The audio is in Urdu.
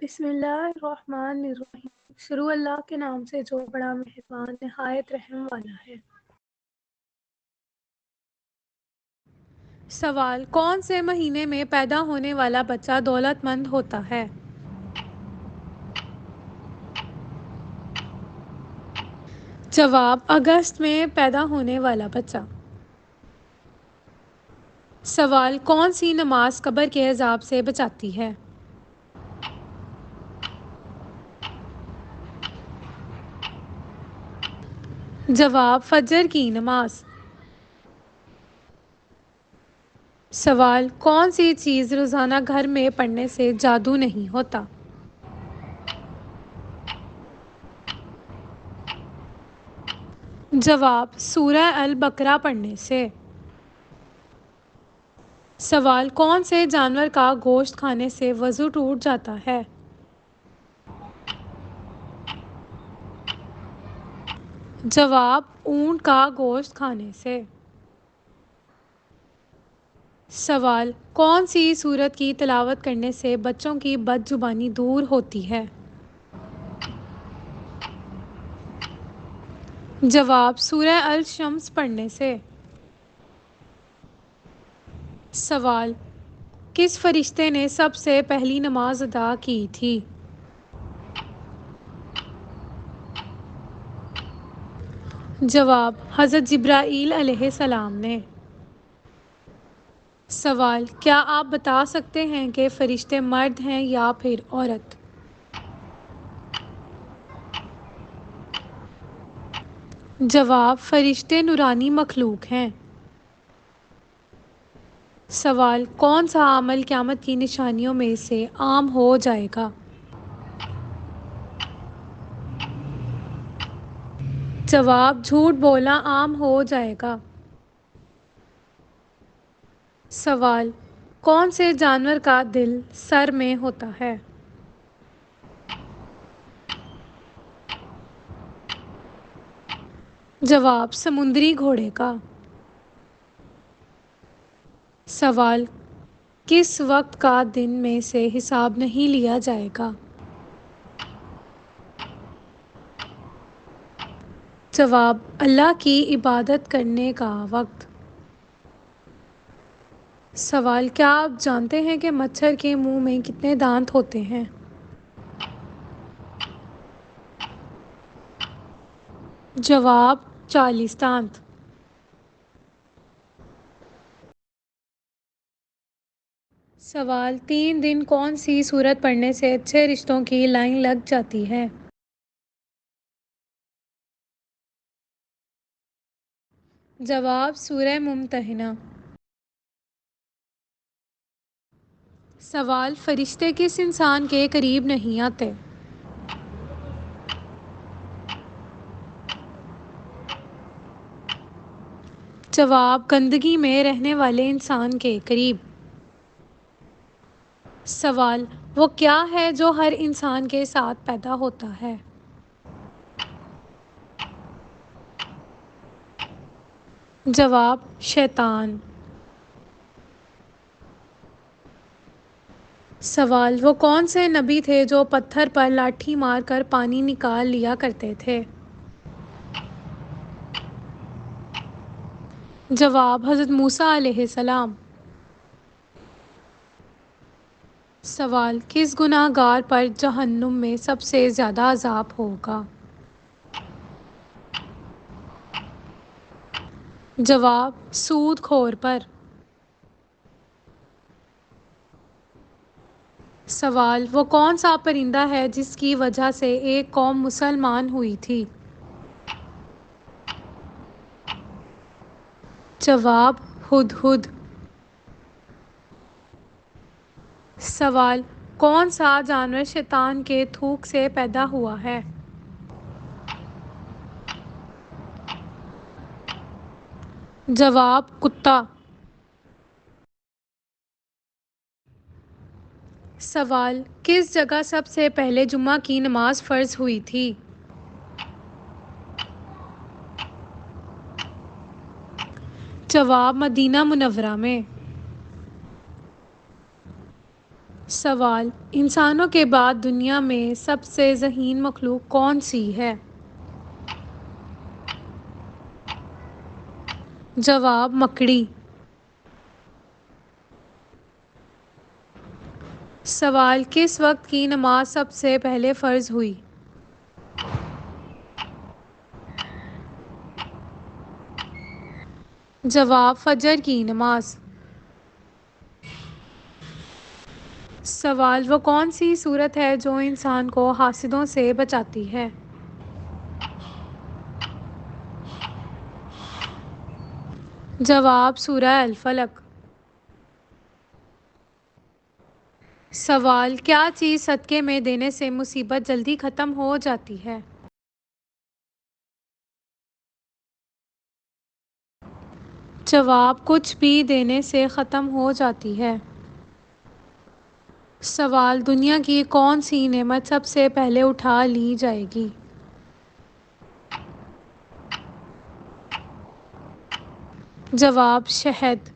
بسم اللہ الرحمن الرحیم۔ شروع اللہ کے نام سے جو بڑا مہربان نہایت رحم والا ہے۔ سوال: کون سے مہینے میں پیدا ہونے والا بچہ دولت مند ہوتا ہے؟ جواب: اگست میں پیدا ہونے والا بچہ۔ سوال: کون سی نماز قبر کے عذاب سے بچاتی ہے؟ جواب: فجر کی نماز۔ سوال: کون سی چیز روزانہ گھر میں پڑھنے سے جادو نہیں ہوتا؟ جواب: سورہ البقرہ پڑھنے سے۔ سوال: کون سے جانور کا گوشت کھانے سے وضو ٹوٹ جاتا ہے؟ جواب: اونٹ کا گوشت کھانے سے۔ سوال: کون سی سورت کی تلاوت کرنے سے بچوں کی بد زبانی دور ہوتی ہے؟ جواب: سورہ الشمس پڑھنے سے۔ سوال: کس فرشتے نے سب سے پہلی نماز ادا کی تھی؟ جواب: حضرت جبرائیل علیہ السلام نے۔ سوال: کیا آپ بتا سکتے ہیں کہ فرشتے مرد ہیں یا پھر عورت؟ جواب: فرشتے نورانی مخلوق ہیں۔ سوال: کون سا عمل قیامت کی نشانیوں میں سے عام ہو جائے گا؟ جواب: جھوٹ بولنا عام ہو جائے گا۔ سوال: کون سے جانور کا دل سر میں ہوتا ہے؟ جواب: سمندری گھوڑے کا۔ سوال: کس وقت کا دن میں سے حساب نہیں لیا جائے گا؟ جواب: اللہ کی عبادت کرنے کا وقت۔ سوال: کیا آپ جانتے ہیں کہ مچھر کے منہ میں کتنے دانت ہوتے ہیں؟ جواب: 40 دانت۔ سوال: 3 دن کون سی سورت پڑھنے سے اچھے رشتوں کی لائن لگ جاتی ہے؟ جواب: سورہ ممتحنہ۔ سوال: فرشتے کس انسان کے قریب نہیں آتے؟ جواب: گندگی میں رہنے والے انسان کے قریب۔ سوال: وہ کیا ہے جو ہر انسان کے ساتھ پیدا ہوتا ہے؟ جواب: شیطان۔ سوال: وہ کون سے نبی تھے جو پتھر پر لاٹھی مار کر پانی نکال لیا کرتے تھے؟ جواب: حضرت موسیٰ علیہ السلام۔ سوال: کس گناہ گار پر جہنم میں سب سے زیادہ عذاب ہوگا؟ جواب: سود خور پر۔ سوال: وہ کون سا پرندہ ہے جس کی وجہ سے ایک قوم مسلمان ہوئی تھی؟ جواب: ہدہد۔ سوال: کون سا جانور شیطان کے تھوک سے پیدا ہوا ہے؟ جواب: کتا۔ سوال: کس جگہ سب سے پہلے جمعہ کی نماز فرض ہوئی تھی؟ جواب: مدینہ منورہ میں۔ سوال: انسانوں کے بعد دنیا میں سب سے ذہین مخلوق کون سی ہے؟ جواب: مکڑی۔ سوال: کس وقت کی نماز سب سے پہلے فرض ہوئی؟ جواب: فجر کی نماز۔ سوال: وہ کون سی سورت ہے جو انسان کو حاسدوں سے بچاتی ہے؟ جواب: سورہ الفلق۔ سوال: کیا چیز صدقے میں دینے سے مصیبت جلدی ختم ہو جاتی ہے؟ جواب: کچھ بھی دینے سے ختم ہو جاتی ہے۔ سوال: دنیا کی کون سی نعمت سب سے پہلے اٹھا لی جائے گی؟ جواب: شہد۔